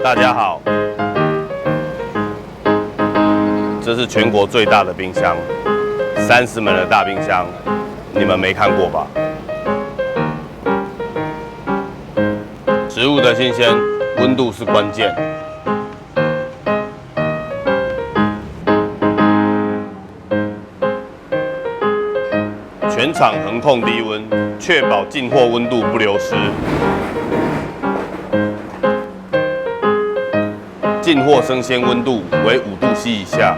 大家好，这是全国最大的冰箱，30门的大冰箱，你们没看过吧？食物的新鲜，温度是关键。全场恒控低温，确保进货温度不流失。进货生鲜温度为5度C 以下。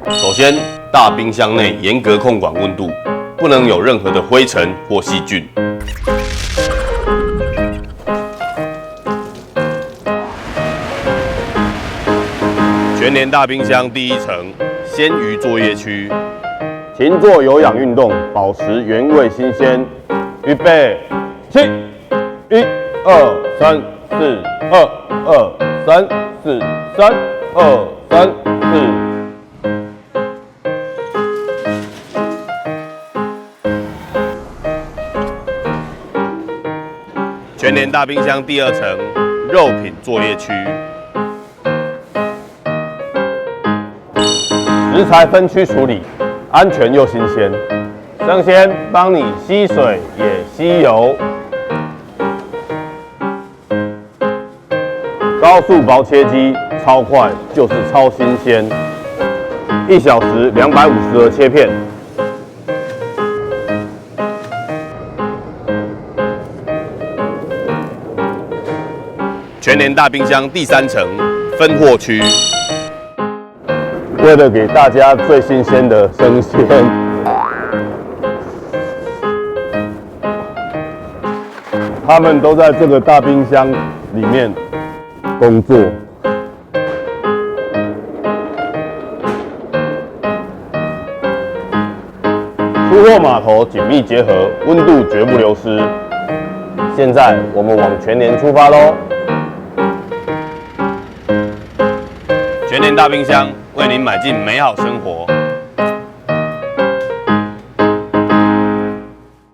首先，大冰箱内严格控管温度，不能有任何的灰尘或细菌。全联大冰箱第1层鲜鱼作业区，勤做有氧运动，保持原味新鲜。预备，起！1、2、3、4、2、2、3、4、3、2、3、4。全联大冰箱第2层肉品作业区，食材分区处理，安全又新鲜。生鲜帮你吸水也吸油。高速薄切机，超快就是超新鲜，1小时250盒切片。全联大冰箱第3层分货区，为了给大家最新鲜的生鲜，他们都在这个大冰箱里面工作。出货码头紧密结合，温度绝不流失。现在我们往全联出发喽！全联大冰箱为您买进美好生活。